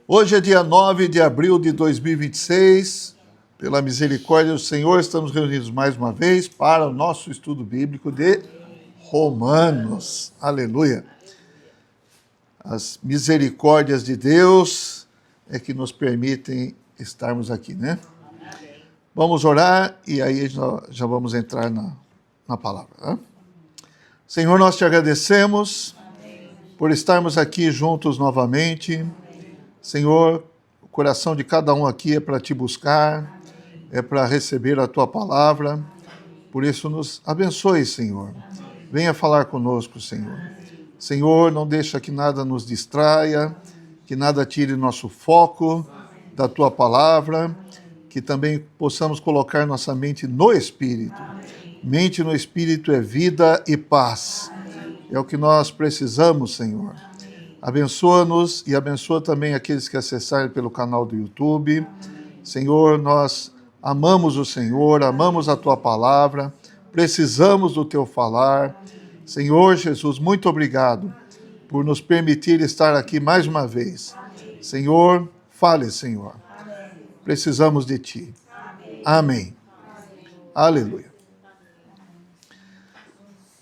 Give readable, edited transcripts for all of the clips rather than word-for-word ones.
Hoje é dia 9 de abril de 2026. Pela misericórdia do Senhor, estamos reunidos mais uma vez para o nosso estudo bíblico de Romanos. Aleluia! As misericórdias de Deus é que nos permitem estarmos aqui, né? Vamos orar e aí já vamos entrar na palavra. Né? Senhor, nós te agradecemos por estarmos aqui juntos novamente. Senhor, o coração de cada um aqui é para te buscar, é para receber a tua palavra. Por isso, nos abençoe, Senhor. Venha falar conosco, Senhor. Senhor, não deixa que nada nos distraia, que nada tire nosso foco da tua palavra, que também possamos colocar nossa mente no Espírito. Mente no Espírito é vida e paz. É o que nós precisamos, Senhor. Abençoa-nos e abençoa também aqueles que acessarem pelo canal do YouTube. Senhor, nós amamos o Senhor, amamos a Tua palavra, precisamos do Teu falar. Senhor Jesus, muito obrigado por nos permitir estar aqui mais uma vez. Senhor, fale, Senhor. Precisamos de Ti. Amém. Aleluia.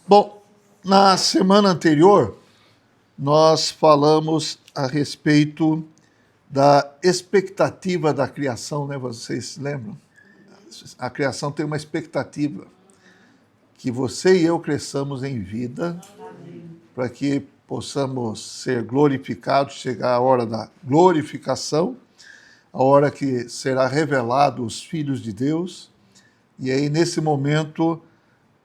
Bom, na semana anterior, nós falamos a respeito da expectativa da criação, né? Vocês se lembram? A criação tem uma expectativa, que você e eu cresçamos em vida, para que possamos ser glorificados, chegar a hora da glorificação, a hora que será revelado os filhos de Deus, e aí nesse momento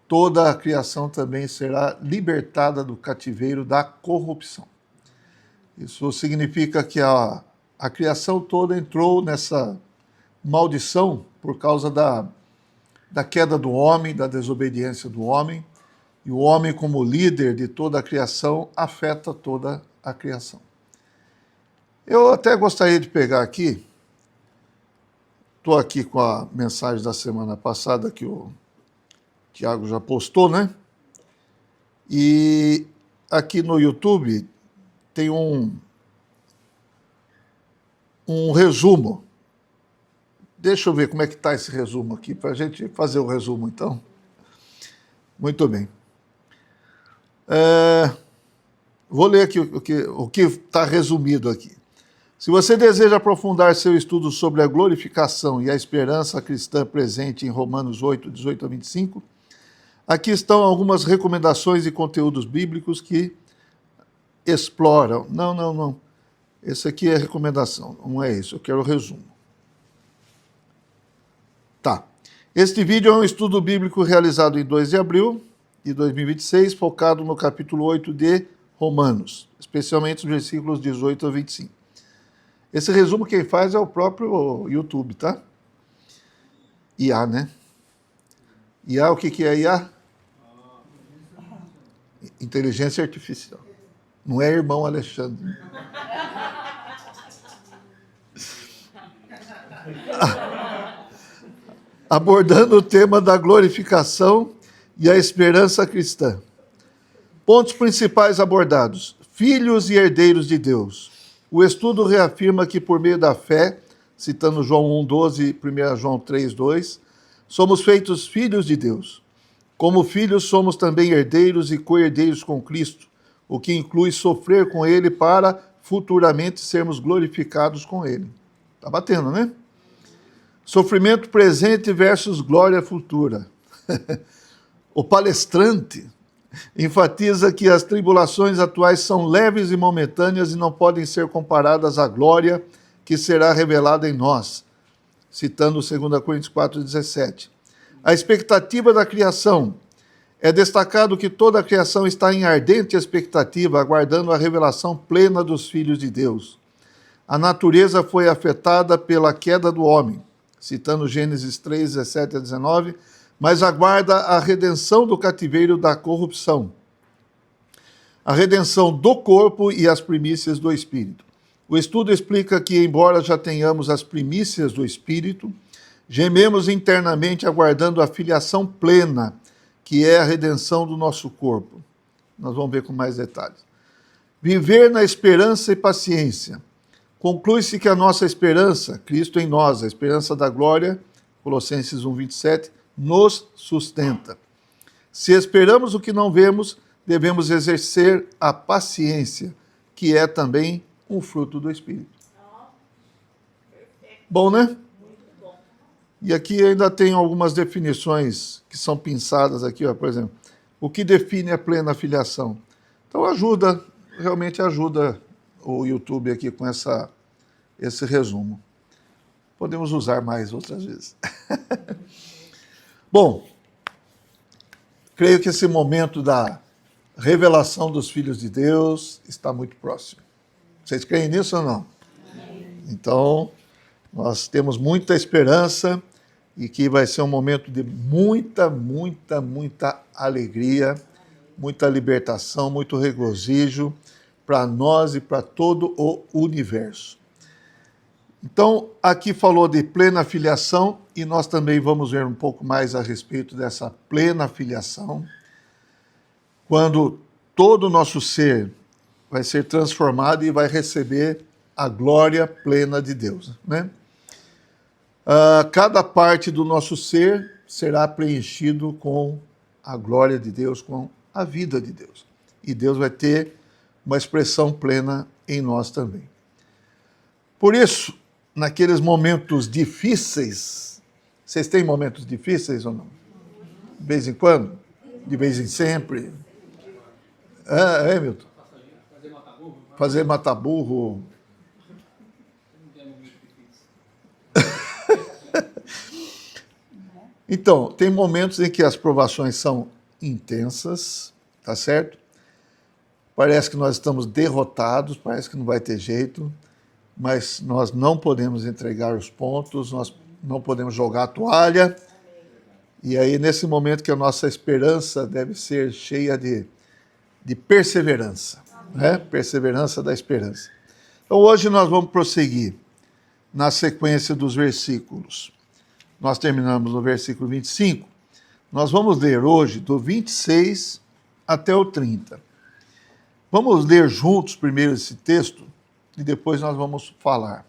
toda a criação também será libertada do cativeiro da corrupção. Isso significa que a criação toda entrou nessa maldição por causa da queda do homem, da desobediência do homem, e o homem, como líder de toda a criação, afeta toda a criação. Eu até gostaria de pegar aqui, estou aqui com a mensagem da semana passada que o Tiago já postou, né? E aqui no YouTube tem um resumo. Deixa eu ver como é que está esse resumo aqui, para a gente fazer o resumo, então. Muito bem. Vou ler aqui o que está resumido aqui. Se você deseja aprofundar seu estudo sobre a glorificação e a esperança cristã presente em Romanos 8, 18 a 25, aqui estão algumas recomendações e conteúdos bíblicos que exploram. Não. Esse aqui é recomendação, não é isso. Eu quero o resumo. Tá. Este vídeo é um estudo bíblico realizado em 2 de abril de 2026, focado no capítulo 8 de Romanos, especialmente os versículos 18 a 25. Esse resumo quem faz é o próprio YouTube, tá? IA, né? IA, o que é IA? Inteligência artificial. Não é irmão Alexandre. Abordando o tema da glorificação e a esperança cristã. Pontos principais abordados. Filhos e herdeiros de Deus. O estudo reafirma que por meio da fé, citando João 1,12 e 1 João 3,2, somos feitos filhos de Deus. Como filhos, somos também herdeiros e co-herdeiros com Cristo, o que inclui sofrer com Ele para futuramente sermos glorificados com Ele. Tá batendo, né? Sofrimento presente versus glória futura. O palestrante enfatiza que as tribulações atuais são leves e momentâneas e não podem ser comparadas à glória que será revelada em nós, citando 2 Coríntios 4,17. A expectativa da criação. É destacado que toda a criação está em ardente expectativa, aguardando a revelação plena dos filhos de Deus. A natureza foi afetada pela queda do homem, citando Gênesis 3, 17 a 19, mas aguarda a redenção do cativeiro da corrupção, a redenção do corpo e as primícias do Espírito. O estudo explica que, embora já tenhamos as primícias do Espírito, gememos internamente aguardando a filiação plena, que é a redenção do nosso corpo. Nós vamos ver com mais detalhes. Viver na esperança e paciência. Conclui-se que a nossa esperança, Cristo em nós, a esperança da glória, Colossenses 1:27, nos sustenta. Se esperamos o que não vemos, devemos exercer a paciência, que é também um fruto do Espírito. Bom, né? E aqui ainda tem algumas definições que são pensadas aqui, ó, por exemplo, o que define a plena filiação. Então realmente ajuda o YouTube aqui com esse resumo. Podemos usar mais outras vezes. Bom, creio que esse momento da revelação dos filhos de Deus está muito próximo. Vocês creem nisso ou não? Então, nós temos muita esperança e que vai ser um momento de muita alegria, muita libertação, muito regozijo para nós e para todo o universo. Então, aqui falou de plena filiação e nós também vamos ver um pouco mais a respeito dessa plena filiação, quando todo o nosso ser vai ser transformado e vai receber a glória plena de Deus, né? Cada parte do nosso ser será preenchido com a glória de Deus, com a vida de Deus. E Deus vai ter uma expressão plena em nós também. Por isso, naqueles momentos difíceis, vocês têm momentos difíceis ou não? De vez em quando? De vez em sempre? Milton? Fazer mata-burro. Então, tem momentos em que as provações são intensas, tá certo? Parece que nós estamos derrotados, parece que não vai ter jeito, mas nós não podemos entregar os pontos, nós não podemos jogar a toalha. E aí, nesse momento que a nossa esperança deve ser cheia de perseverança, né? Perseverança da esperança. Então, hoje nós vamos prosseguir na sequência dos versículos. Nós terminamos no versículo 25. Nós vamos ler hoje do 26 até o 30. Vamos ler juntos primeiro esse texto e depois nós vamos falar.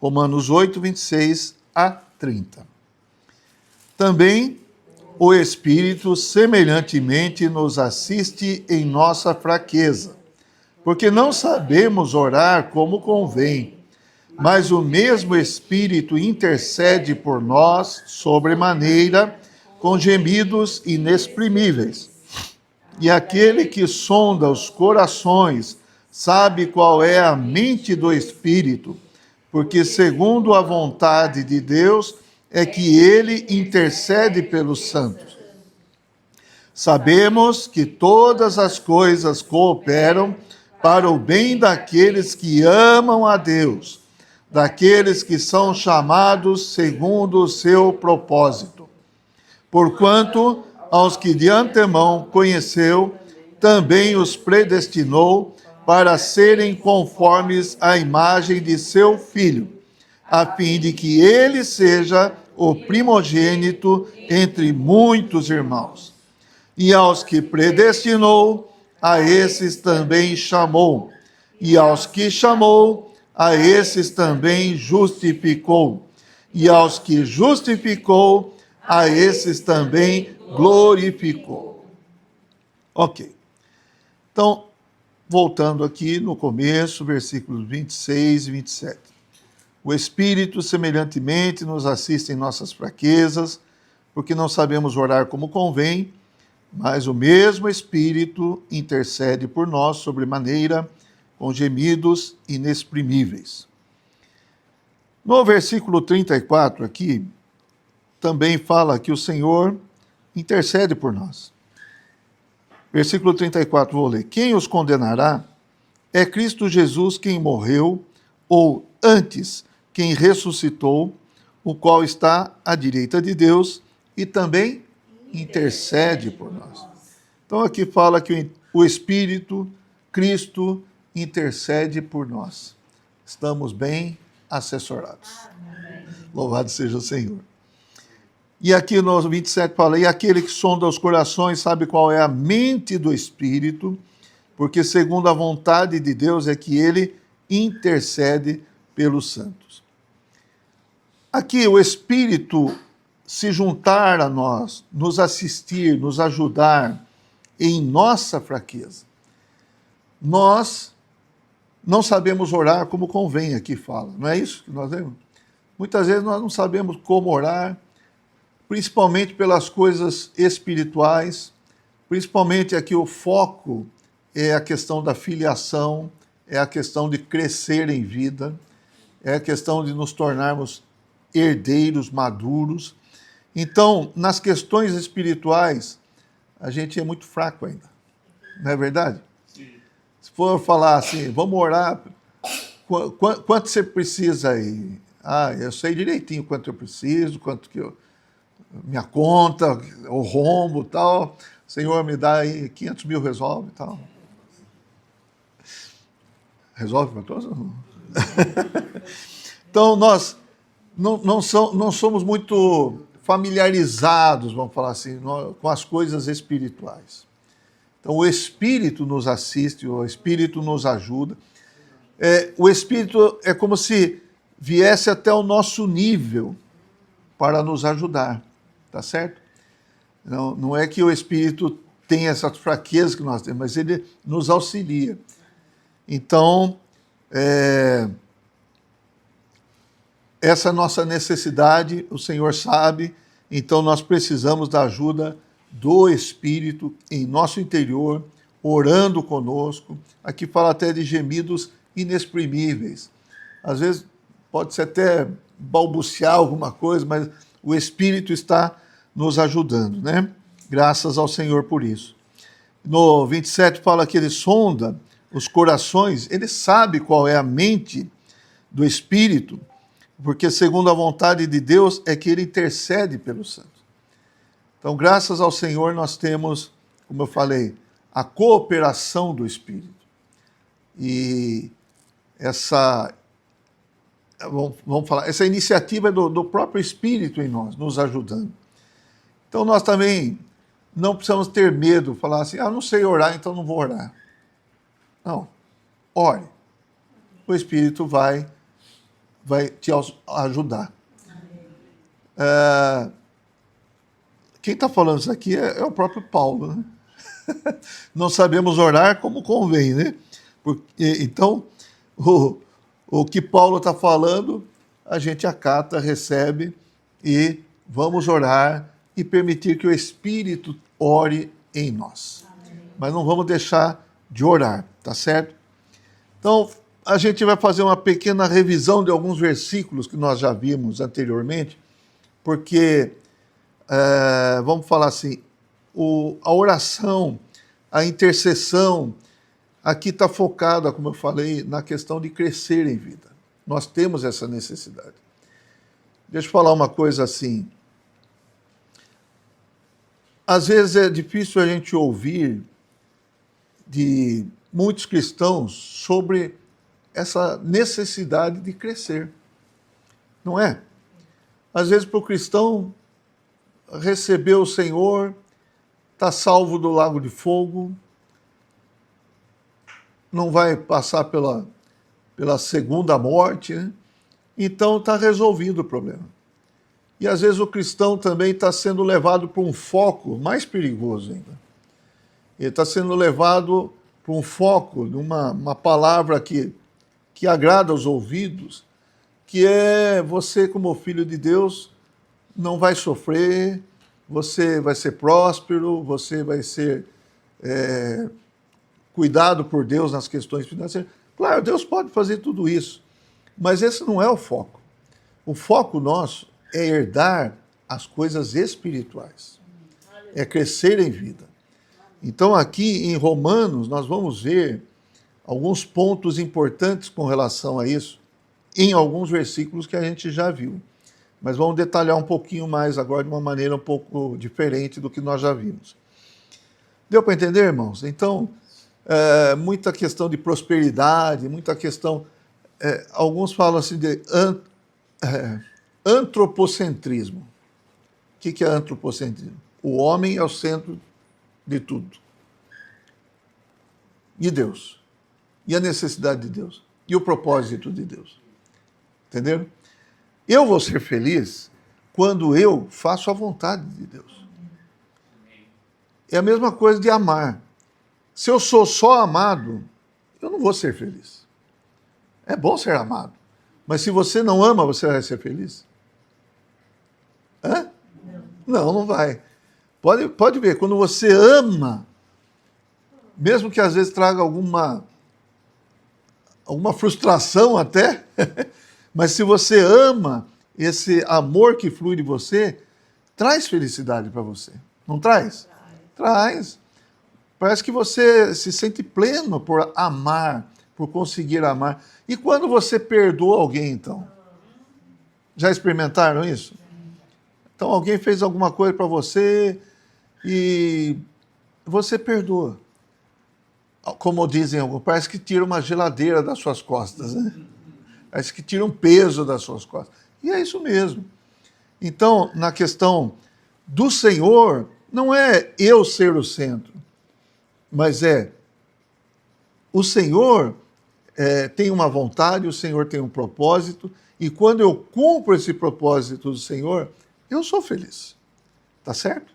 Romanos 8, 26 a 30. Também o Espírito semelhantemente nos assiste em nossa fraqueza, porque não sabemos orar como convém, mas o mesmo Espírito intercede por nós sobremaneira, com gemidos inexprimíveis. E aquele que sonda os corações sabe qual é a mente do Espírito, porque segundo a vontade de Deus é que ele intercede pelos santos. Sabemos que todas as coisas cooperam para o bem daqueles que amam a Deus, daqueles que são chamados segundo o seu propósito. Porquanto, aos que de antemão conheceu, também os predestinou para serem conformes à imagem de seu Filho, a fim de que ele seja o primogênito entre muitos irmãos. E aos que predestinou, a esses também chamou. E aos que chamou, a esses também justificou. E aos que justificou, a esses também glorificou. Ok. Então, voltando aqui no começo, versículos 26 e 27. O Espírito semelhantemente nos assiste em nossas fraquezas, porque não sabemos orar como convém, mas o mesmo Espírito intercede por nós sobremaneira, com gemidos inexprimíveis. No versículo 34 aqui, também fala que o Senhor intercede por nós. Versículo 34, vou ler. Quem os condenará? É Cristo Jesus quem morreu, ou antes, quem ressuscitou, o qual está à direita de Deus e também intercede por nós. Então aqui fala que o Espírito, Cristo, intercede por nós. Estamos bem assessorados. Louvado seja o Senhor. E aqui no 27 fala, e aquele que sonda os corações sabe qual é a mente do Espírito, porque segundo a vontade de Deus é que ele intercede pelos santos. Aqui o Espírito se juntar a nós, nos assistir, nos ajudar em nossa fraqueza. Nós não sabemos orar como convém, aqui fala. Não é isso que nós vemos? Muitas vezes nós não sabemos como orar, principalmente pelas coisas espirituais, principalmente aqui o foco é a questão da filiação, é a questão de crescer em vida, é a questão de nos tornarmos herdeiros maduros. Então, nas questões espirituais, a gente é muito fraco ainda. Não é verdade? Sim. Se for falar assim, vamos orar, quanto você precisa aí? Ah, eu sei direitinho quanto eu preciso, quanto que minha conta, o rombo e tal. Senhor, me dá aí 500 mil, resolve e tal. Resolve para todos? Então, nós não somos muito familiarizados, vamos falar assim, com as coisas espirituais. Então, o Espírito nos assiste, o Espírito nos ajuda. O Espírito é como se viesse até o nosso nível para nos ajudar, tá certo? Não é que o Espírito tem essas fraquezas que nós temos, mas ele nos auxilia. Então, essa nossa necessidade, o Senhor sabe, então nós precisamos da ajuda do Espírito em nosso interior, orando conosco. Aqui fala até de gemidos inexprimíveis. Às vezes pode ser até balbuciar alguma coisa, mas o Espírito está nos ajudando, né? Graças ao Senhor por isso. No 27 fala que ele sonda os corações, ele sabe qual é a mente do Espírito, porque segundo a vontade de Deus é que ele intercede pelos santos. Então, graças ao Senhor, nós temos, como eu falei, a cooperação do Espírito. E essa iniciativa é do próprio Espírito em nós, nos ajudando. Então, nós também não precisamos ter medo, falar assim, não sei orar, então não vou orar. Não, ore. O Espírito vai te ajudar. Quem está falando isso aqui é o próprio Paulo, né? Não sabemos orar como convém, né? Então, o que Paulo está falando, a gente acata, recebe e vamos orar e permitir que o Espírito ore em nós. Mas não vamos deixar de orar, tá certo? Então, a gente vai fazer uma pequena revisão de alguns versículos que nós já vimos anteriormente, porque, vamos falar assim, a oração, a intercessão, aqui está focada, como eu falei, na questão de crescer em vida. Nós temos essa necessidade. Deixa eu falar uma coisa assim. Às vezes é difícil a gente ouvir de muitos cristãos sobre essa necessidade de crescer. Não é? Às vezes para o cristão receber o Senhor, está salvo do lago de fogo, não vai passar pela segunda morte, né? Então está resolvido o problema. E às vezes o cristão também está sendo levado para um foco mais perigoso ainda. Ele está sendo levado para um foco de uma palavra que agrada aos ouvidos, que é você, como filho de Deus, não vai sofrer, você vai ser próspero, você vai ser cuidado por Deus nas questões financeiras. Claro, Deus pode fazer tudo isso, mas esse não é o foco. O foco nosso é herdar as coisas espirituais, é crescer em vida. Então, aqui em Romanos, nós vamos ver alguns pontos importantes com relação a isso, em alguns versículos que a gente já viu. Mas vamos detalhar um pouquinho mais agora, de uma maneira um pouco diferente do que nós já vimos. Deu para entender, irmãos? Então, muita questão de prosperidade, muita questão... alguns falam assim de antropocentrismo. O que é antropocentrismo? O homem é o centro de tudo. E Deus? E a necessidade de Deus? e o propósito de Deus. Entenderam? Eu vou ser feliz quando eu faço a vontade de Deus. É a mesma coisa de amar. Se eu sou só amado, eu não vou ser feliz. É bom ser amado. Mas se você não ama, você vai ser feliz? Hã? Não, não vai. Pode ver, quando você ama, mesmo que às vezes traga alguma frustração até, mas se você ama, esse amor que flui de você, traz felicidade para você. Não traz? Traz. Parece que você se sente pleno por amar, por conseguir amar. E quando você perdoa alguém, então? Já experimentaram isso? Então alguém fez alguma coisa para você e você perdoa. Como dizem alguns, parece que tira uma geladeira das suas costas, né? Parece que tira um peso das suas costas. E é isso mesmo. Então, na questão do Senhor, não é eu ser o centro, mas o Senhor tem uma vontade, o Senhor tem um propósito, e quando eu cumpro esse propósito do Senhor, eu sou feliz. Tá certo?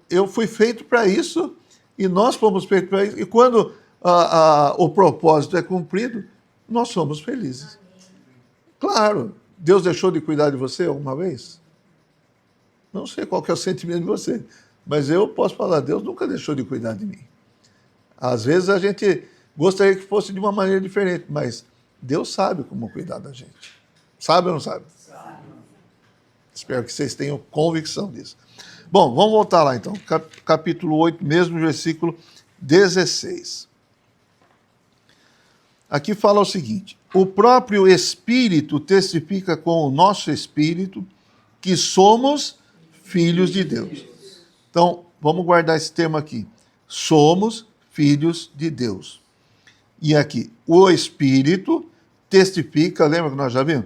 Eu fui feito para isso, e nós fomos feitos para isso, e quando o propósito é cumprido, nós somos felizes. Claro, Deus deixou de cuidar de você alguma vez? Não sei qual que é o sentimento de você, mas eu posso falar, Deus nunca deixou de cuidar de mim. Às vezes a gente gostaria que fosse de uma maneira diferente, mas Deus sabe como cuidar da gente. Sabe ou não sabe? Sabe. Espero que vocês tenham convicção disso. Bom, vamos voltar lá então. Capítulo 8, mesmo versículo 16. Aqui fala o seguinte: o próprio Espírito testifica com o nosso Espírito que somos filhos de Deus. Então, vamos guardar esse termo aqui. Somos filhos de Deus. E aqui, o Espírito testifica, lembra que nós já vimos?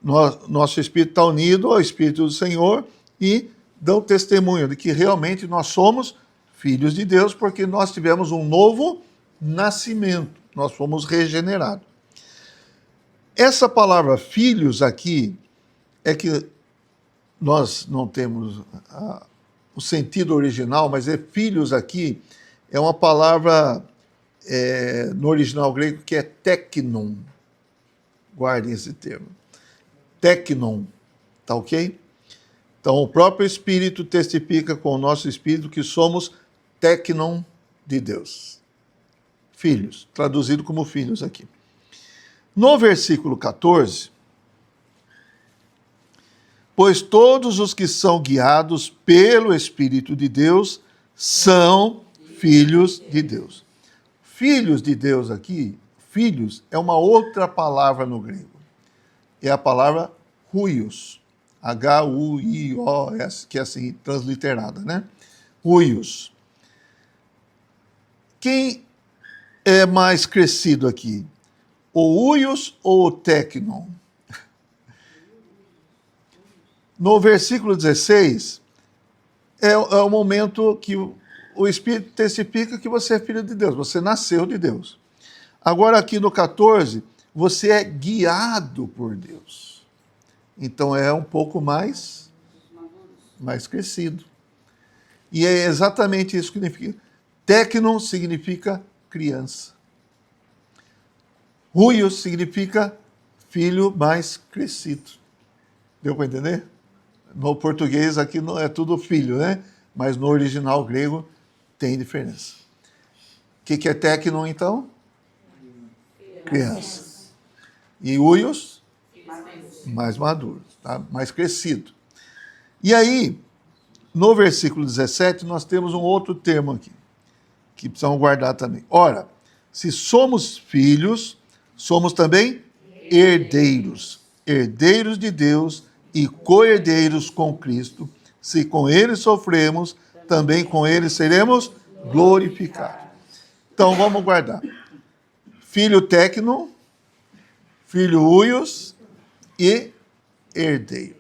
Nosso Espírito está unido ao Espírito do Senhor e dão testemunho de que realmente nós somos filhos de Deus, porque nós tivemos um novo nascimento, nós fomos regenerados. Essa palavra filhos aqui é que nós não temos o sentido original, mas filhos aqui é uma palavra no original grego que é teknon. Guardem esse termo. Teknon, tá ok? Então, o próprio Espírito testifica com o nosso Espírito que somos teknon de Deus. Filhos, traduzido como filhos aqui. No versículo 14, pois todos os que são guiados pelo Espírito de Deus são filhos de Deus. Filhos de Deus aqui, filhos, é uma outra palavra no grego. É a palavra huios. H-U-I-O-S, que é assim, transliterada, né? Huios. Quem é mais crescido aqui? O huios ou o teknon? No versículo 16, é o momento que o Espírito testifica que você é filho de Deus, você nasceu de Deus. Agora aqui no 14, você é guiado por Deus. Então é um pouco mais crescido. E é exatamente isso que significa. Teknon significa criança. Huios significa filho mais crescido. Deu para entender? No português aqui não é tudo filho, né? Mas no original grego tem diferença. O que é teknon, então? Criança. E huios? Mais maduro, tá? Mais crescido. E aí, no versículo 17, nós temos um outro termo aqui, que precisamos guardar também. Ora, se somos filhos, somos também herdeiros. Herdeiros de Deus e co-herdeiros com Cristo. Se com ele sofremos, também com ele seremos glorificados. Então, vamos guardar. Filho teknon, filho huios e herdeiro.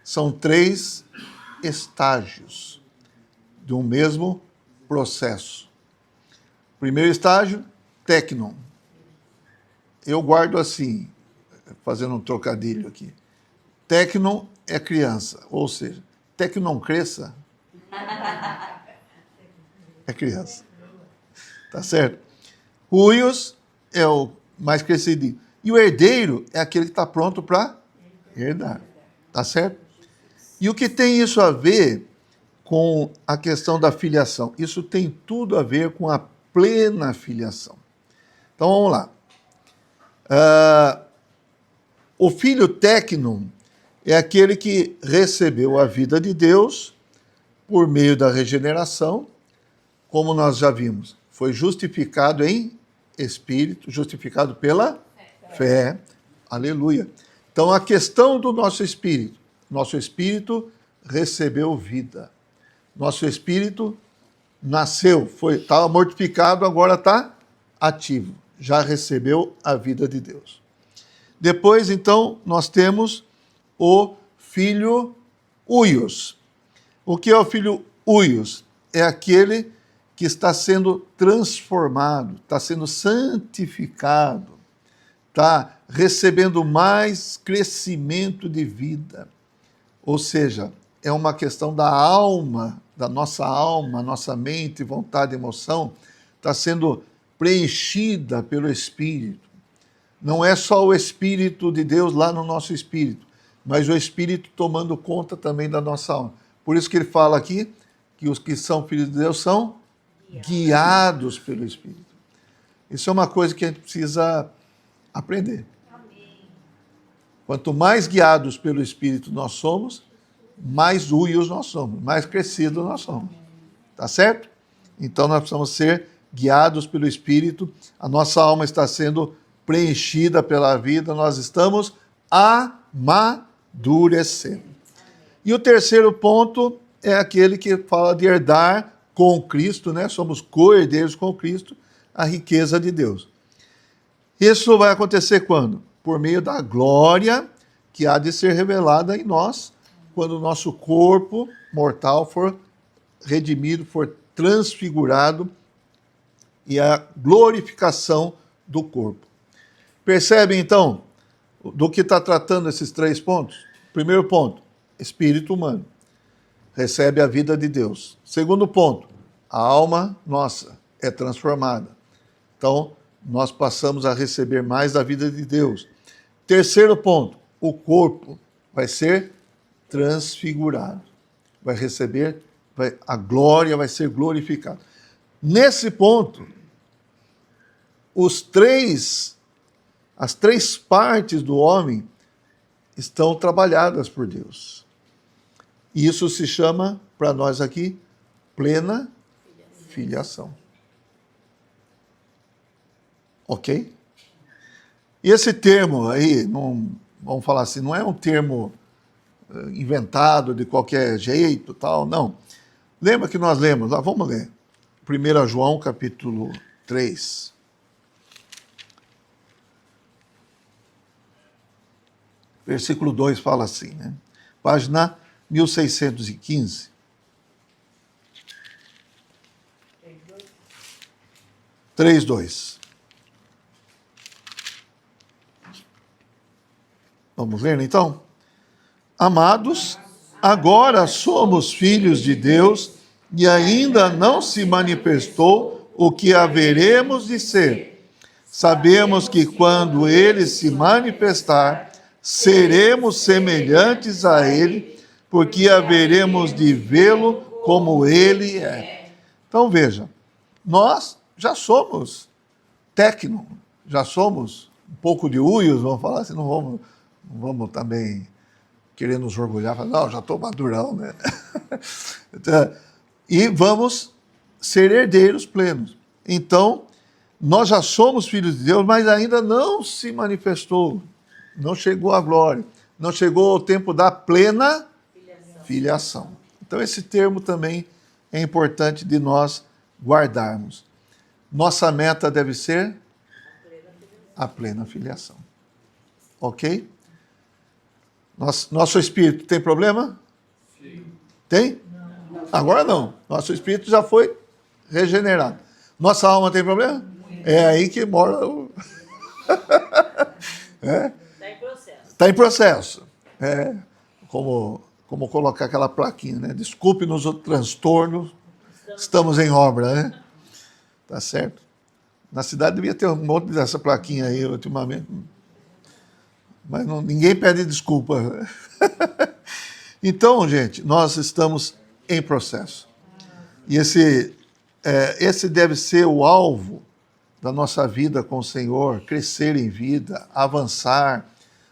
São 3 estágios de um mesmo processo. Primeiro estágio, Tecnon. Eu guardo assim, fazendo um trocadilho aqui. Tecnon é criança, ou seja, até que não cresça, é criança. Tá certo? Huios é o mais crescidinho. E o herdeiro é aquele que está pronto para herdar. Tá certo? E o que tem isso a ver com a questão da filiação? Isso tem tudo a ver com a plena filiação. Então vamos lá. O filho tecnon é aquele que recebeu a vida de Deus por meio da regeneração, como nós já vimos. Foi justificado em espírito, justificado pela fé. Aleluia. Então a questão do nosso espírito recebeu vida. Nosso espírito nasceu, estava mortificado, agora está ativo. Já recebeu a vida de Deus. Depois, então, nós temos o filho huios. O que é o filho huios? É aquele que está sendo transformado, está sendo santificado, está recebendo mais crescimento de vida. Ou seja, é uma questão da alma, nossa mente, vontade, emoção, está sendo preenchida pelo Espírito. Não é só o Espírito de Deus lá no nosso espírito, mas o Espírito tomando conta também da nossa alma. Por isso que ele fala aqui que os que são filhos de Deus são guiados pelo Espírito. Isso é uma coisa que a gente precisa aprender. Quanto mais guiados pelo Espírito nós somos, mais huios nós somos, mais crescidos nós somos. Tá certo? Então nós precisamos ser guiados pelo Espírito, a nossa alma está sendo preenchida pela vida, nós estamos amadurecendo. E o terceiro ponto é aquele que fala de herdar com Cristo, né? Somos co-herdeiros com Cristo, a riqueza de Deus. Isso vai acontecer quando? Por meio da glória que há de ser revelada em nós, quando o nosso corpo mortal for redimido, for transfigurado, e a glorificação do corpo. Percebem, então, do que está tratando esses 3 pontos? Primeiro ponto, espírito humano. Recebe a vida de Deus. Segundo ponto, a alma nossa é transformada. Então, nós passamos a receber mais da vida de Deus. Terceiro ponto, o corpo vai ser transfigurado. Vai receber, a glória vai ser glorificada. Nesse ponto, as três partes do homem estão trabalhadas por Deus. E isso se chama, para nós aqui, plena filiação. Ok? E esse termo aí, vamos falar assim, não é um termo inventado de qualquer jeito, tal, não. Lembra que nós lemos, vamos ler. 1 João, capítulo 3. Versículo 2 fala assim, né? Página 1615. 3:2. Vamos ler, então? Amados, agora somos filhos de Deus e ainda não se manifestou o que haveremos de ser. Sabemos que quando ele se manifestar, seremos semelhantes a ele, porque haveremos de vê-lo como ele é. Então veja, nós já somos tecno, já somos um pouco de huios, vamos falar assim, não vamos também querer nos orgulhar, falar, não, já estou madurão, né? E vamos ser herdeiros plenos. Então, nós já somos filhos de Deus, mas ainda não se manifestou, não chegou a glória, não chegou o tempo da plena filiação. Então, esse termo também é importante de nós guardarmos. Nossa meta deve ser a plena filiação. Ok? Nosso espírito tem problema? Sim. Tem? Não. Agora não. Nosso espírito já foi regenerado. Nossa alma tem problema? É aí que mora o... Está em processo. Está em processo. É, como colocar aquela plaquinha, né? Desculpe-nos o transtorno, estamos em obra, né? Tá certo? Na cidade devia ter um monte dessa plaquinha aí ultimamente, mas ninguém pede desculpa. Então, gente, nós estamos em processo. E esse deve ser o alvo da nossa vida com o Senhor, crescer em vida, avançar.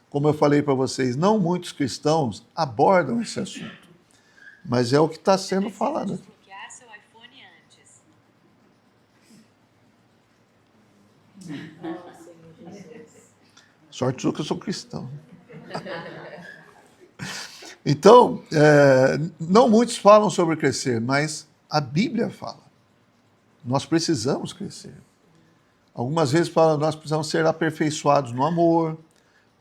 Como eu falei para vocês, não muitos cristãos abordam esse assunto, mas é o que está sendo falado aqui. Seu iPhone antes. Sorte sua que eu sou cristão. Então, não muitos falam sobre crescer, mas a Bíblia fala. Nós precisamos crescer. Algumas vezes fala, nós precisamos ser aperfeiçoados no amor,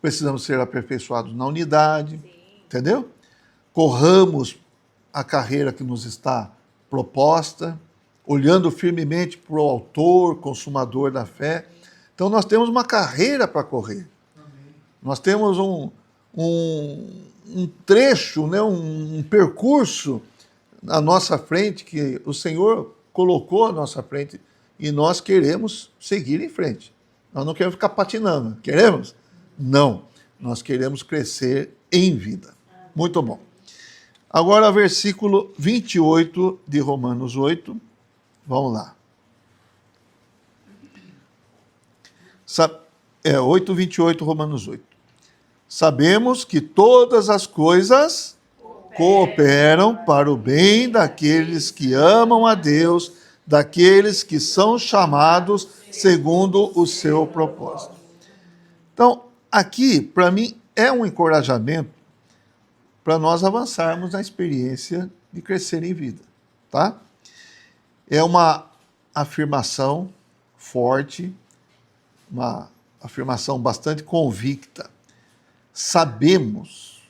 precisamos ser aperfeiçoados na unidade, entendeu? Corramos a carreira que nos está proposta, olhando firmemente para o autor, consumador da fé. Então, nós temos uma carreira para correr. Nós temos um trecho, né, um percurso à nossa frente que o Senhor colocou à nossa frente e nós queremos seguir em frente. Nós não queremos ficar patinando. Queremos? Não. Nós queremos crescer em vida. Muito bom. Agora, versículo 28 de Romanos 8. Vamos lá. 8:28, Romanos 8. Sabemos que todas as coisas cooperam para o bem daqueles que amam a Deus, daqueles que são chamados segundo o seu propósito. Então, aqui, para mim, é um encorajamento para nós avançarmos na experiência de crescer em vida, tá? É uma afirmação forte, uma afirmação bastante convicta. Sabemos,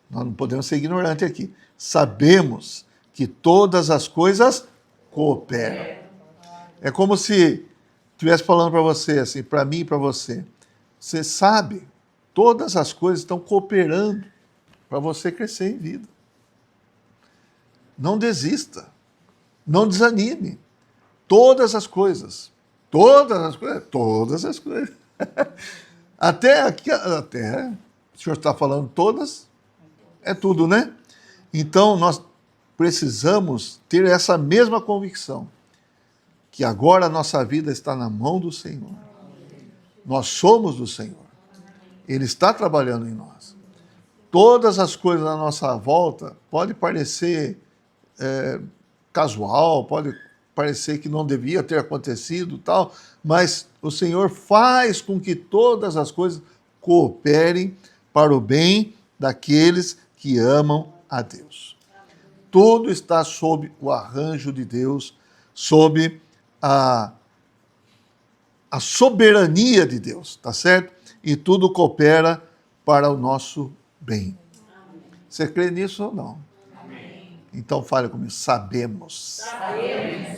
nós não podemos ser ignorantes aqui, sabemos que todas as coisas cooperam. É como se estivesse falando para você, assim, para mim e para você. Você sabe, todas as coisas estão cooperando para você crescer em vida. Não desista, não desanime. Todas as coisas. Até o senhor está falando todas, é tudo, né? Então, nós precisamos ter essa mesma convicção, que agora a nossa vida está na mão do Senhor. Nós somos do Senhor. Ele está trabalhando em nós. Todas as coisas à nossa volta pode parecer casual, pode parecer que não devia ter acontecido, tal, mas o Senhor faz com que todas as coisas cooperem para o bem daqueles que amam a Deus. Tudo está sob o arranjo de Deus, sob a soberania de Deus, tá certo? E tudo coopera para o nosso bem. Você crê nisso ou não? Amém. Então fale comigo, sabemos.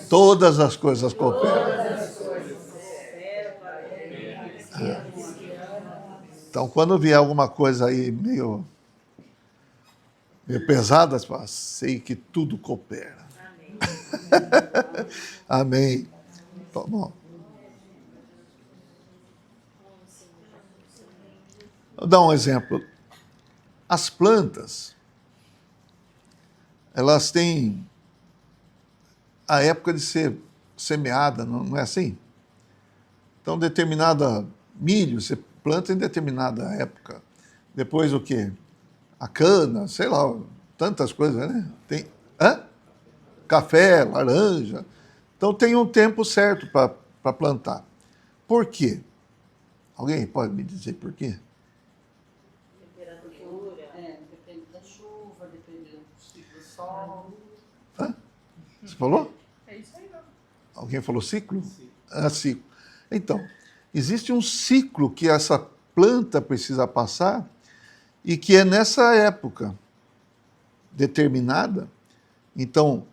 Todas as coisas cooperam. Então, quando vier alguma coisa aí meio pesada, você fala, sei que tudo coopera. Amém. Tá bom. Vou dar um exemplo. As plantas, elas têm a época de ser semeada, não é assim? Então, determinada milho, você planta em determinada época. Depois o quê? A cana, sei lá, tantas coisas, né? Tem café, laranja. Então, tem um tempo certo para plantar. Por quê? Alguém pode me dizer por quê? Depende da chuva, depende do ciclo do sol. Você falou? É isso aí, não. Alguém falou ciclo? Ciclo. Então, existe um ciclo que essa planta precisa passar e que é nessa época determinada. Então,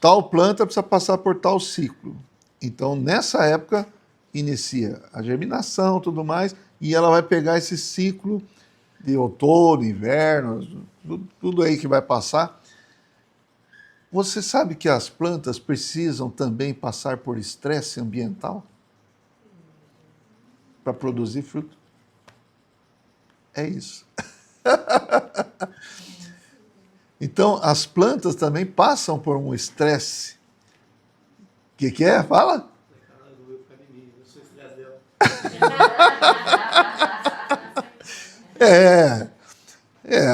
tal planta precisa passar por tal ciclo. Então, nessa época, inicia a germinação e tudo mais, e ela vai pegar esse ciclo de outono, inverno, tudo aí que vai passar. Você sabe que as plantas precisam também passar por estresse ambiental para produzir fruto? É isso. Então, as plantas também passam por um estresse. O que é? Fala.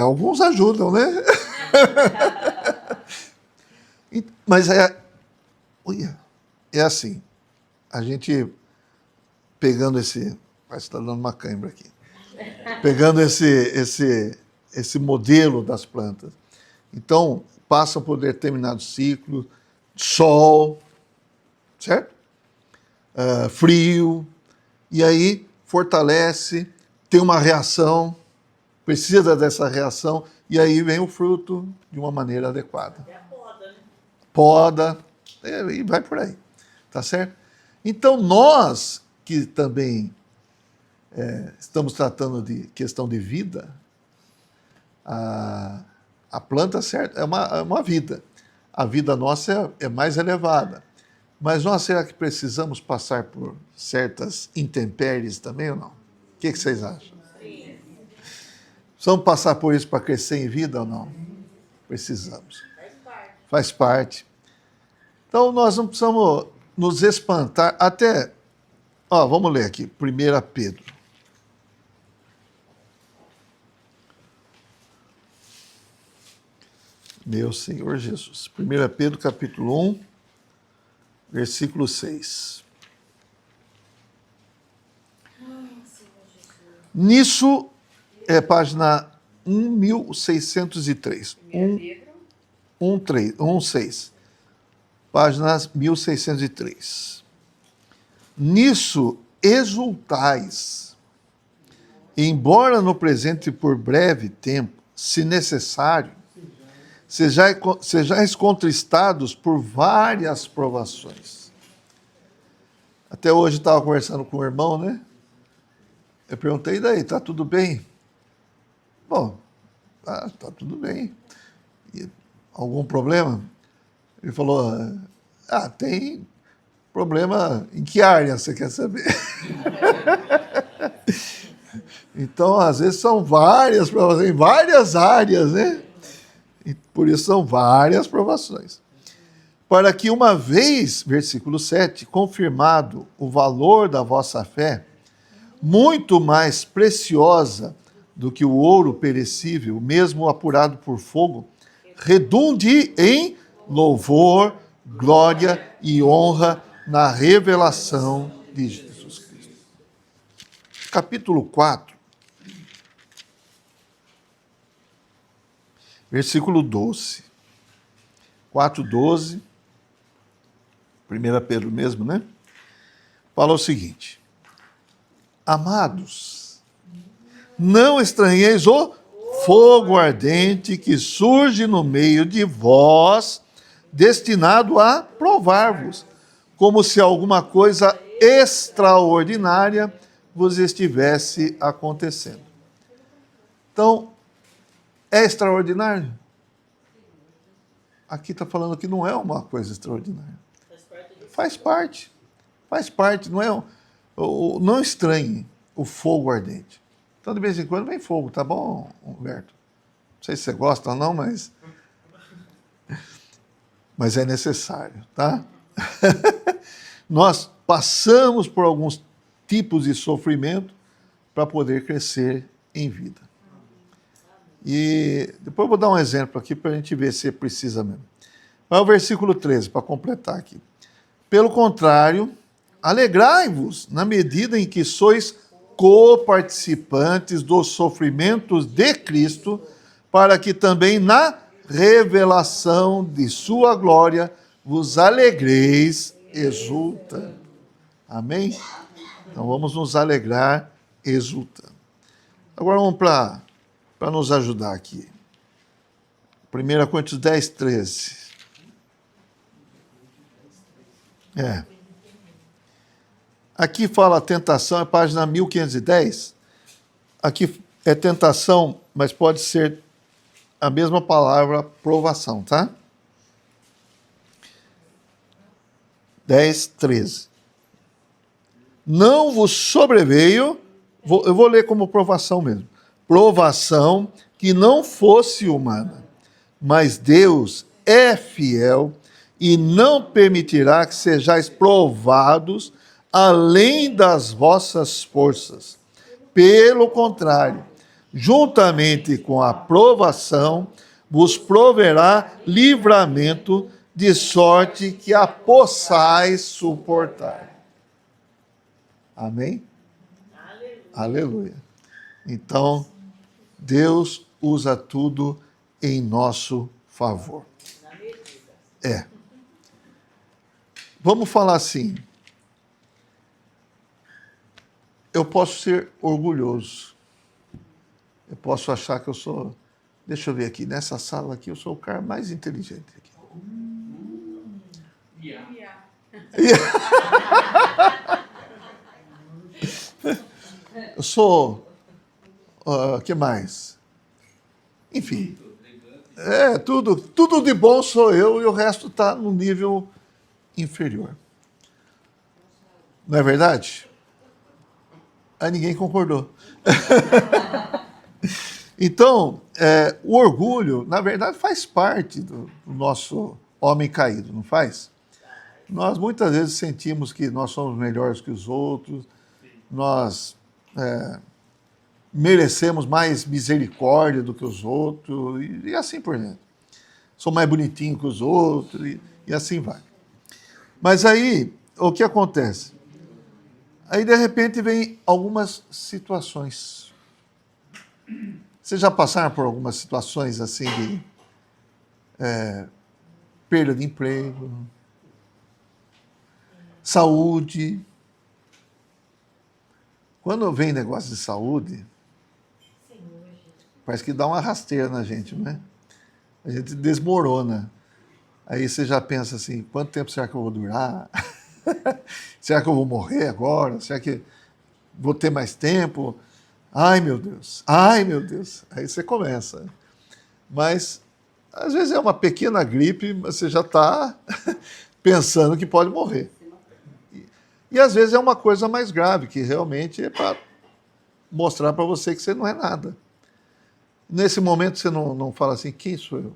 Alguns ajudam, né? Mas é assim, a gente pegando esse... Vai estar dando uma cãibra aqui. Pegando esse modelo das plantas. Então, passam por determinado ciclo, sol, certo? Frio, e aí fortalece, tem uma reação, precisa dessa reação, e aí vem o fruto de uma maneira adequada. É a poda, né? Poda, e vai por aí, tá certo? Então, nós que também estamos tratando de questão de vida, a planta certa é uma vida. A vida nossa é mais elevada. Mas nós, será que precisamos passar por certas intempéries também ou não? O que vocês acham? Sim. Precisamos passar por isso para crescer em vida ou não? Precisamos. Faz parte. Faz parte. Então, nós não precisamos nos espantar. Até, vamos ler aqui, 1 Pedro. Meu Senhor Jesus. 1 Pedro, capítulo 1, versículo 6. Nisso é página 1603. 16. Página 1603. Nisso exultais, embora no presente por breve tempo, se necessário, sejais contristados por várias provações. Até hoje estava conversando com o irmão, né? Eu perguntei, e daí, tá tudo bem? Bom, tá tudo bem. E algum problema? Ele falou, tem problema em que área você quer saber? Então, às vezes são várias provações, em várias áreas, né? E por isso são várias provações. Para que uma vez, versículo 7, confirmado o valor da vossa fé, muito mais preciosa do que o ouro perecível, mesmo apurado por fogo, redunde em louvor, glória e honra na revelação de Jesus Cristo. Capítulo 4, versículo 12. 4:12. 1 Pedro mesmo, né? Fala o seguinte: amados, não estranheis o fogo ardente que surge no meio de vós, destinado a provar-vos, como se alguma coisa extraordinária vos estivesse acontecendo. Então, é extraordinário? Aqui está falando que não é uma coisa extraordinária. Faz parte, não é? Não estranhe o fogo ardente. Então, de vez em quando, vem fogo, tá bom, Humberto? Não sei se você gosta ou não, mas é necessário, tá? Nós passamos por alguns tipos de sofrimento para poder crescer em vida. E depois eu vou dar um exemplo aqui para a gente ver se precisa mesmo. Vai o versículo 13, para completar aqui. Pelo contrário, alegrai-vos na medida em que sois coparticipantes dos sofrimentos de Cristo, para que também na revelação de sua glória vos alegreis exultando. Amém? Então vamos nos alegrar exultando. Agora vamos para nos ajudar aqui. 1 Coríntios 10, 13. Aqui fala tentação, é página 1510. Aqui é tentação, mas pode ser a mesma palavra, provação, tá? 10, 13. Não vos sobreveio, eu vou ler como provação mesmo, provação que não fosse humana, mas Deus é fiel e não permitirá que sejais provados além das vossas forças. Pelo contrário, juntamente com a provação, vos proverá livramento, de sorte que a possais suportar. Amém? Aleluia. Então, Deus usa tudo em nosso favor. É. Vamos falar assim. Eu posso ser orgulhoso. Eu posso achar que eu sou... Deixa eu ver aqui. Nessa sala aqui, eu sou o cara mais inteligente aqui. Eu sou... que mais? Enfim. Tudo de bom sou eu e o resto está no nível inferior. Não é verdade? Aí ninguém concordou. Então, o orgulho, na verdade, faz parte do nosso homem caído, não faz? Nós muitas vezes sentimos que nós somos melhores que os outros, nós merecemos mais misericórdia do que os outros, e assim por diante. Sou mais bonitinho que os outros, e assim vai. Mas aí, o que acontece? Aí, de repente, vem algumas situações. Vocês já passaram por algumas situações assim de perda de emprego, saúde. Quando vem negócio de saúde, parece que dá uma rasteira na gente, né? A gente desmorona. Aí você já pensa assim, quanto tempo será que eu vou durar? Será que eu vou morrer agora? Será que vou ter mais tempo? Ai, meu Deus. Ai, meu Deus. Aí você começa. Mas, às vezes é uma pequena gripe, mas você já está pensando que pode morrer. E, às vezes, é uma coisa mais grave, que realmente é para mostrar para você que você não é nada. Nesse momento, você não fala assim, quem sou eu?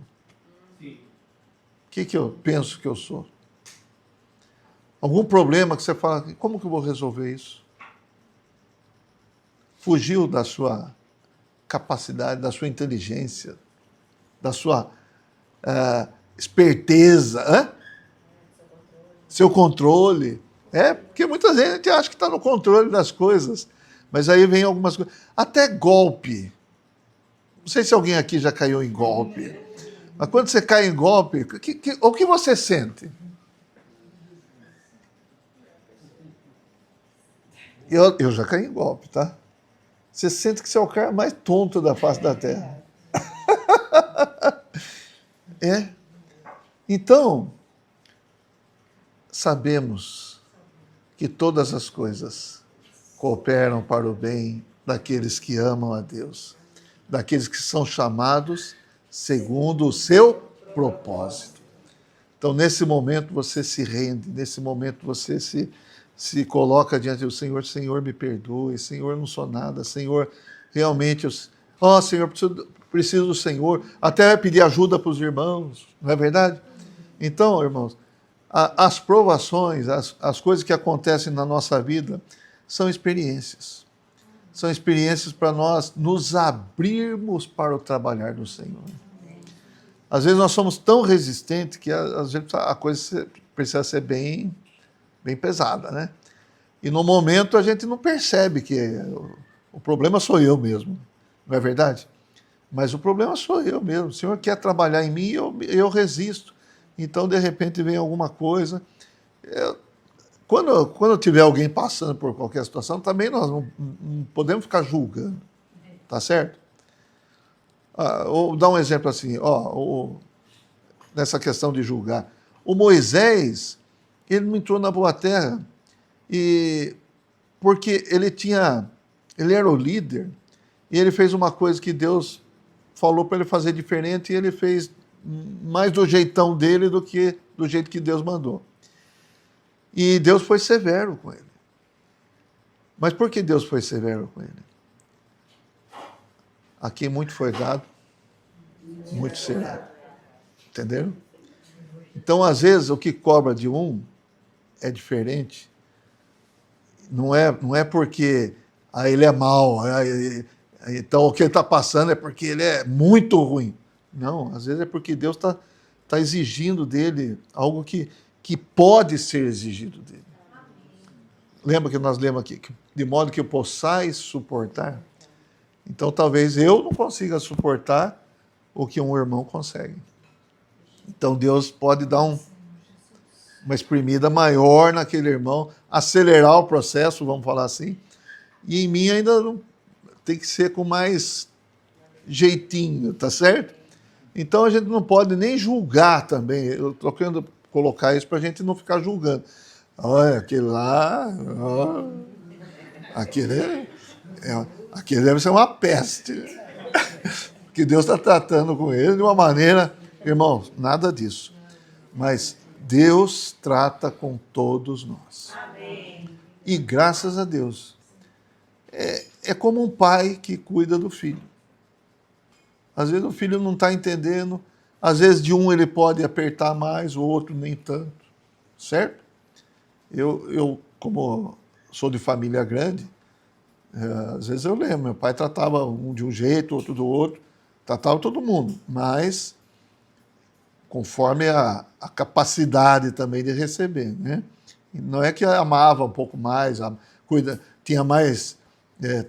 O que eu penso que eu sou? Algum problema que você fala, como que eu vou resolver isso? Fugiu da sua capacidade, da sua inteligência, da sua esperteza, seu controle. Porque muitas vezes a gente acha que está no controle das coisas, mas aí vem algumas coisas. Até golpe. Não sei se alguém aqui já caiu em golpe, mas quando você cai em golpe, o que você sente? Eu já caí em golpe, tá? Você sente que você é o cara mais tonto da face da Terra. Então, sabemos que todas as coisas cooperam para o bem daqueles que amam a Deus, daqueles que são chamados segundo o seu propósito. Então, nesse momento, você se rende, nesse momento, você se coloca diante do Senhor, Senhor, me perdoe, Senhor, não sou nada, Senhor, realmente, Senhor, preciso do Senhor, até pedir ajuda para os irmãos, não é verdade? Então, irmãos, as provações, as coisas que acontecem na nossa vida, são experiências. São experiências para nós nos abrirmos para o trabalhar do Senhor. Às vezes nós somos tão resistentes que às vezes a coisa precisa ser bem pesada, né? E no momento a gente não percebe que o problema sou eu mesmo, não é verdade? Mas o problema sou eu mesmo. O Senhor quer trabalhar em mim e eu resisto. Então, de repente, vem alguma coisa. Quando tiver alguém passando por qualquer situação, também nós não podemos ficar julgando, tá certo? Vou dar um exemplo assim, nessa questão de julgar. O Moisés, ele não entrou na boa terra e porque ele era o líder, e ele fez uma coisa que Deus falou para ele fazer diferente, e ele fez mais do jeitão dele do que do jeito que Deus mandou. E Deus foi severo com ele. Mas por que Deus foi severo com ele? A quem muito foi dado, muito será. Entenderam? Então, às vezes, o que cobra de um é diferente. Não é porque ele é mau, então o que ele está passando é porque ele é muito ruim. Não, às vezes é porque Deus está exigindo dele algo que pode ser exigido dele. Lembra que nós lemos aqui, de modo que possais suportar? Então, talvez eu não consiga suportar o que um irmão consegue. Então, Deus pode dar uma espremida maior naquele irmão, acelerar o processo, vamos falar assim, e em mim ainda não, tem que ser com mais jeitinho, tá certo? Então, a gente não pode nem julgar também. Eu estou querendo colocar isso para a gente não ficar julgando. Olha, aquele lá... aquele deve ser uma peste. Que Deus está tratando com ele de uma maneira... Irmãos, nada disso. Mas Deus trata com todos nós. Amém. E graças a Deus. É como um pai que cuida do filho. Às vezes o filho não está entendendo. Às vezes de um ele pode apertar mais, o outro nem tanto. Certo? Eu como sou de família grande, às vezes eu lembro, meu pai tratava um de um jeito, outro do outro, tratava todo mundo, mas conforme a capacidade também de receber, né? E não é que amava um pouco mais, tinha mais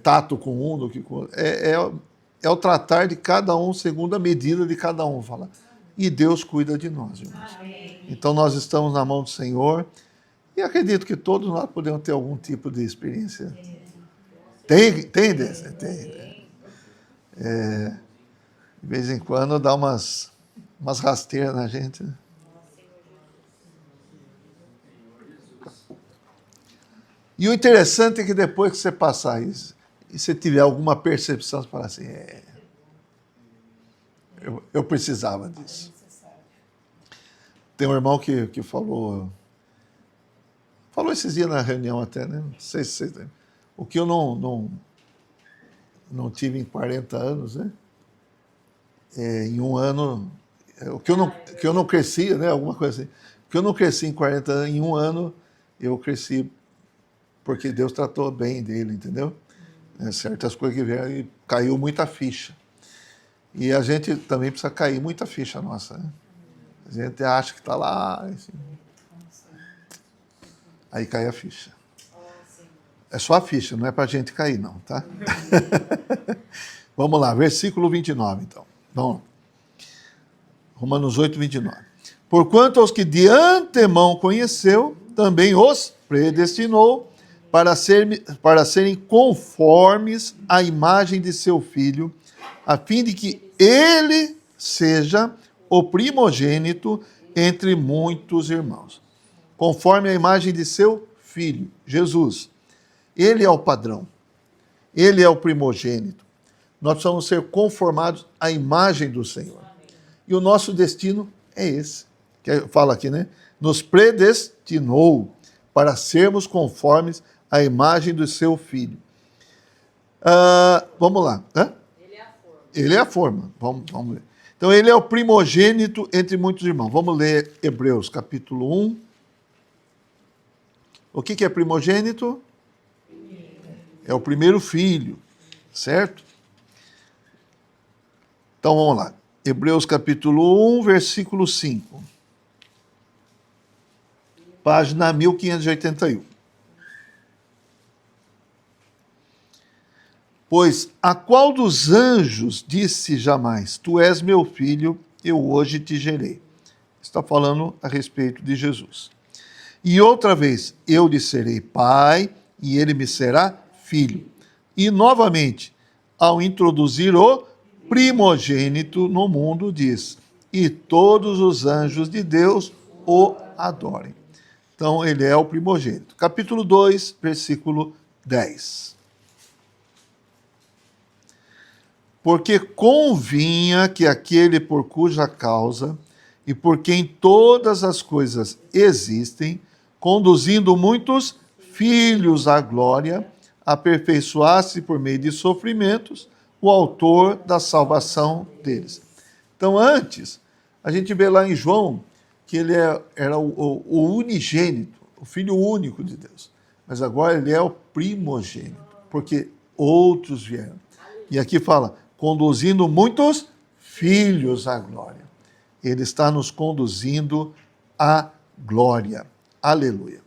tato com um do que com outro. É o tratar de cada um segundo a medida de cada um, fala. E Deus cuida de nós, irmãos. Então nós estamos na mão do Senhor. E acredito que todos nós podemos ter algum tipo de experiência. Tem desse? Tem. De vez em quando dá umas rasteiras na gente. Né? E o interessante é que depois que você passar isso, e você tiver alguma percepção, você fala assim, eu precisava disso. Tem um irmão que falou esses dias na reunião até, né? Não sei se você... O que eu não tive em 40 anos, né? Em um ano... O que eu não cresci, né? Alguma coisa assim. O que eu não cresci em 40 anos, em um ano, eu cresci porque Deus tratou bem dele, entendeu? Certas coisas que vieram e caiu muita ficha. E a gente também precisa cair muita ficha nossa, né? A gente acha que está lá... Assim, aí cai a ficha. É só a ficha, não é para a gente cair, não, tá? Vamos lá, versículo 29, então. Vamos lá. Romanos 8, 29. Porquanto aos que de antemão conheceu, também os predestinou para serem conformes à imagem de seu Filho, a fim de que ele seja o primogênito entre muitos irmãos. Conforme a imagem de seu Filho, Jesus. Ele é o padrão. Ele é o primogênito. Nós precisamos ser conformados à imagem do Senhor. E o nosso destino é esse. Que fala aqui, né? Nos predestinou para sermos conformes à imagem do seu Filho. Vamos lá. Ele é a forma. Ele é a forma. Vamos ler. Então, ele é o primogênito entre muitos irmãos. Vamos ler Hebreus, capítulo 1. O que é primogênito? É o primeiro filho, certo? Então vamos lá. Hebreus capítulo 1, versículo 5. Página 1581. Pois a qual dos anjos disse jamais, tu és meu filho, eu hoje te gerei? Está falando a respeito de Jesus. E outra vez, eu lhe serei pai, e ele me será filho. E novamente, ao introduzir o primogênito no mundo, diz, e todos os anjos de Deus o adorem. Então, ele é o primogênito. Capítulo 2, versículo 10. Porque convinha que aquele por cuja causa e por quem todas as coisas existem, conduzindo muitos filhos à glória, aperfeiçoasse por meio de sofrimentos o autor da salvação deles. Então, antes, a gente vê lá em João que ele era o unigênito, o filho único de Deus. Mas agora ele é o primogênito, porque outros vieram. E aqui fala, conduzindo muitos filhos à glória. Ele está nos conduzindo à glória. Aleluia.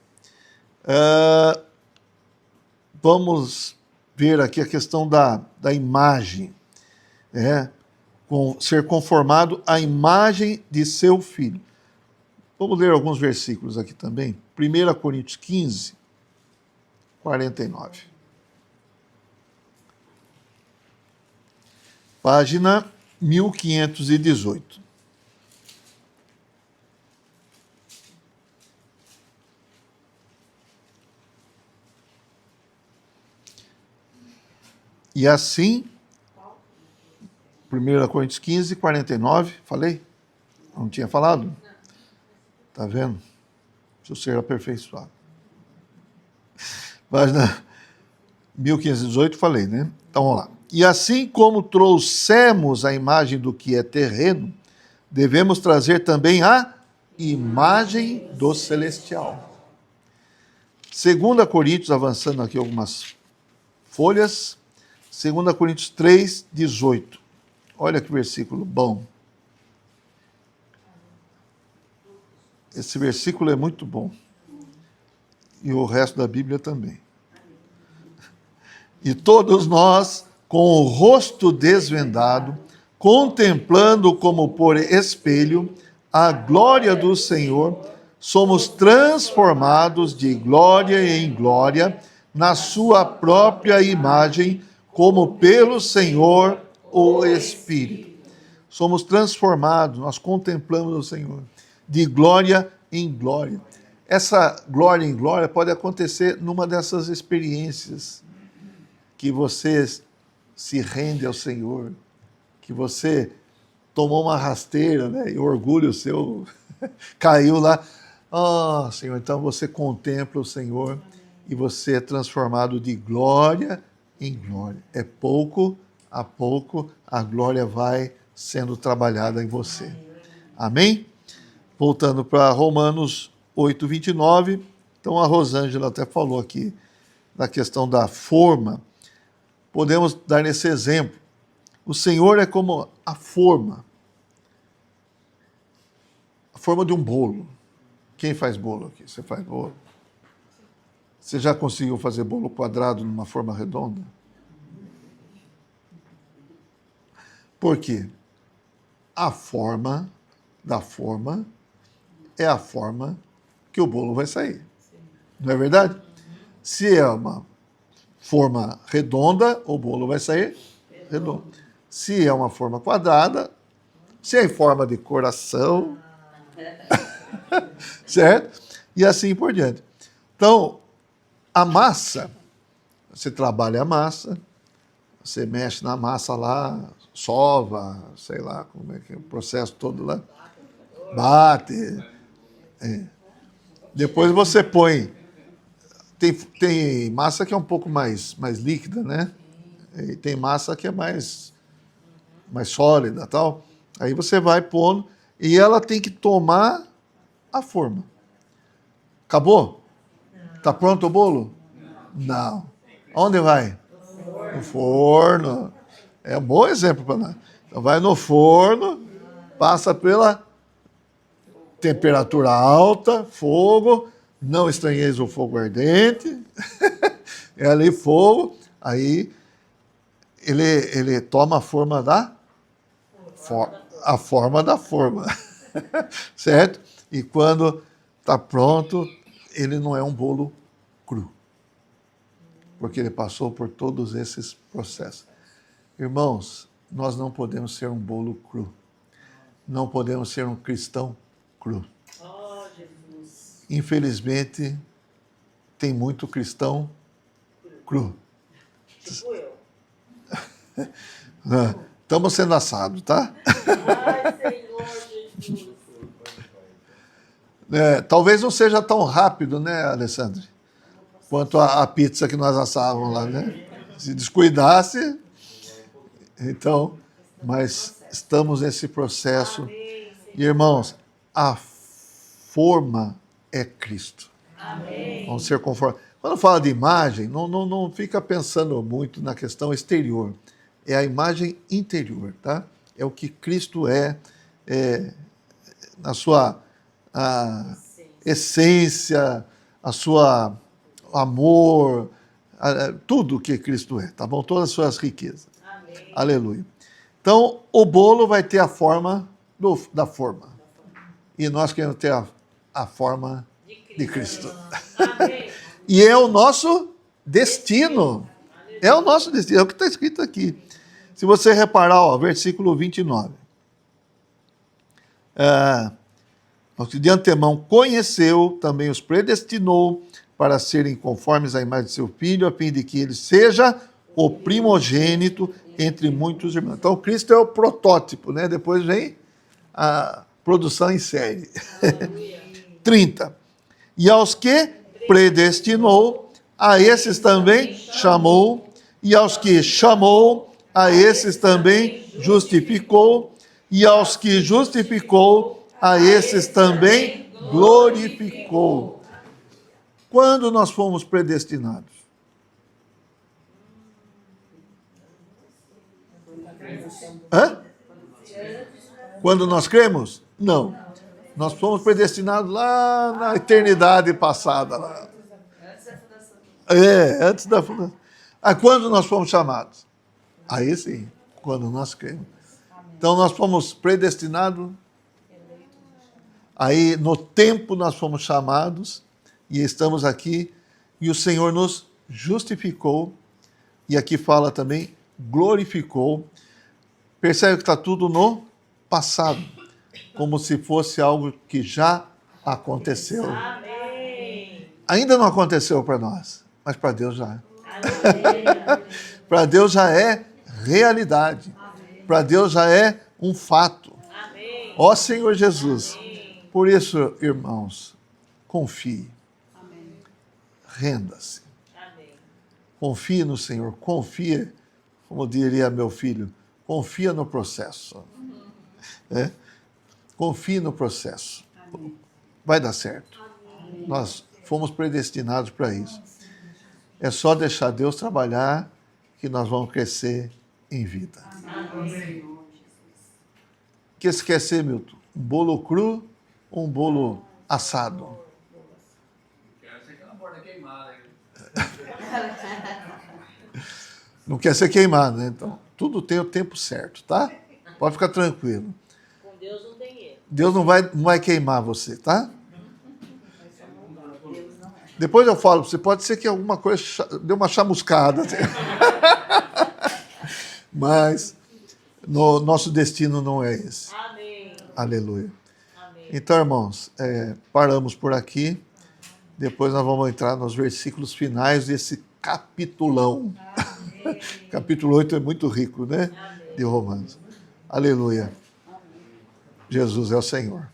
Vamos ver aqui a questão da imagem. Ser conformado à imagem de seu filho. Vamos ler alguns versículos aqui também. 1 Coríntios 15, 49. Página 1518. E assim, 1 Coríntios 15, 49, falei? Não tinha falado? Está vendo? Preciso ser aperfeiçoado. Página 1518, falei, né? Então, vamos lá. E assim como trouxemos a imagem do que é terreno, devemos trazer também a imagem do celestial. 2 Coríntios, avançando aqui algumas folhas, 2 Coríntios 3, 18. Olha que versículo bom. Esse versículo é muito bom. E o resto da Bíblia também. E todos nós, com o rosto desvendado, contemplando como por espelho a glória do Senhor, somos transformados de glória em glória na sua própria imagem, como pelo Senhor o Espírito. Somos transformados, nós contemplamos o Senhor, de glória em glória. Essa glória em glória pode acontecer numa dessas experiências que você se rende ao Senhor, que você tomou uma rasteira, né, e o orgulho seu caiu lá. Oh, Senhor, então você contempla o Senhor e você é transformado de glória em glória. É pouco a pouco a glória vai sendo trabalhada em você. Amém? Voltando para Romanos 8, 29. Então a Rosângela até falou aqui da questão da forma. Podemos dar nesse exemplo. O Senhor é como a forma de um bolo. Quem faz bolo aqui? Você faz bolo? Você já conseguiu fazer bolo quadrado numa forma redonda? Por quê? A forma da forma é a forma que o bolo vai sair. Não é verdade? Se é uma forma redonda, o bolo vai sair redondo. Se é uma forma quadrada, se é em forma de coração, certo? E assim por diante. Então, a massa, você trabalha a massa, você mexe na massa lá, sova, sei lá como é que é o processo todo lá, bate. Depois você põe. Tem massa que é um pouco mais líquida, né? E tem massa que é mais sólida e tal. Aí você vai pondo e ela tem que tomar a forma. Acabou? Está pronto o bolo? Não. Onde vai? No forno. É um bom exemplo para nós. Então vai no forno, passa pela temperatura alta, fogo, não estranheis o fogo ardente, é ali fogo, aí ele toma a forma a forma da forma, certo? E quando está pronto, ele não é um bolo cru, porque ele passou por todos esses processos. Irmãos, nós não podemos ser um bolo cru, não podemos ser um cristão cru. Oh, Jesus. Infelizmente, tem muito cristão cru. Tipo eu. Estamos sendo assados, tá? Ai, Senhor Jesus. Talvez não seja tão rápido, né, Alessandro? Quanto a pizza que nós assávamos lá, né? Se descuidasse, então, mas estamos nesse processo. Amém, E, irmãos, a forma é Cristo. amém. Vamos ser conformes. Quando fala de imagem, não fica pensando muito na questão exterior. É a imagem interior, tá? É o que Cristo é na sua essência, a sua amor, tudo que Cristo é, tá bom? Todas as suas riquezas. Amém. Aleluia. Então, o bolo vai ter a forma da forma. E nós queremos ter a forma de Cristo. Amém. E é o nosso destino. É o nosso destino. É o que está escrito aqui. Se você reparar, ó, versículo 29. De antemão conheceu, também os predestinou para serem conformes à imagem de seu filho, a fim de que ele seja o primogênito entre muitos irmãos. Então, Cristo é o protótipo, né? Depois vem a produção em série. 30. E aos que predestinou, a esses também chamou, e aos que chamou, a esses também justificou, e aos que justificou, a esses também glorificou. Quando nós fomos predestinados? Hã? Quando nós cremos? Não. Nós fomos predestinados lá na eternidade passada. Lá. Antes da fundação. Quando nós fomos chamados? Aí sim, quando nós cremos. Então nós fomos predestinados. Aí no tempo nós fomos chamados e estamos aqui e o Senhor nos justificou. E aqui fala também glorificou. Percebe que está tudo no passado, como se fosse algo que já aconteceu. Amém. Ainda não aconteceu para nós, mas para Deus já é. Amém. Para Deus já é realidade. Para Deus já é um fato. Amém. Ó Senhor Jesus. Por isso, irmãos, confie. Renda-se. Amém. Confie no Senhor. Confie, como diria meu filho, confia no processo. Confie no processo. Vai dar certo. Nós fomos predestinados para isso. É só deixar Deus trabalhar que nós vamos crescer em vida. O que você quer ser, Milton? Um bolo cru ou um bolo assado? Quero ser aquela borda queimada. Não quer ser queimado, né? Então, tudo tem o tempo certo, tá? Pode ficar tranquilo. Com Deus não tem erro. Deus não vai queimar você, tá? Depois eu falo, você pode ser que alguma coisa deu uma chamuscada. Assim. Mas nosso destino não é esse. Amém. Aleluia. Amém. Então, irmãos, paramos por aqui. Depois nós vamos entrar nos versículos finais desse capitulão. Capítulo 8 é muito rico, né? De Romanos. Aleluia. Jesus é o Senhor.